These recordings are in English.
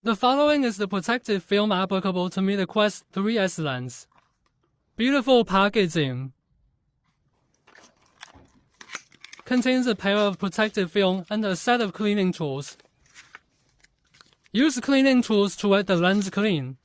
The following is the protective film applicable to meet the Quest 3S lens. Beautiful packaging. Contains a pair of protective film and a set of cleaning tools. Use cleaning tools to wipe the lens clean.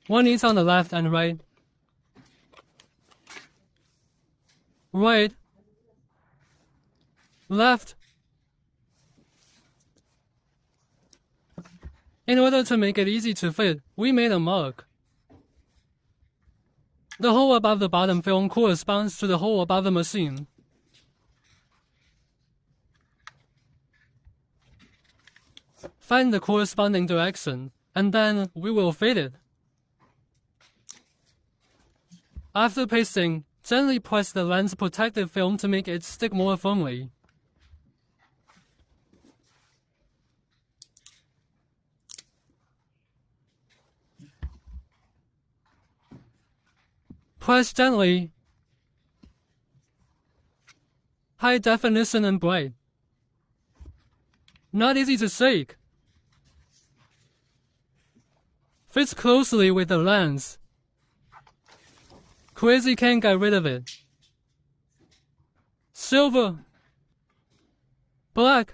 One is on the left and right. Right. Left. In order to make it easy to fit, we made a mark. The hole above the bottom film corresponds to the hole above the machine. Find the corresponding direction, and then we will fit it. After pasting, gently press the lens protective film to make it stick more firmly. Press gently. High definition and bright. Not easy to shake. Fits closely with the lens. Crazy can't get rid of it. Silver. Black.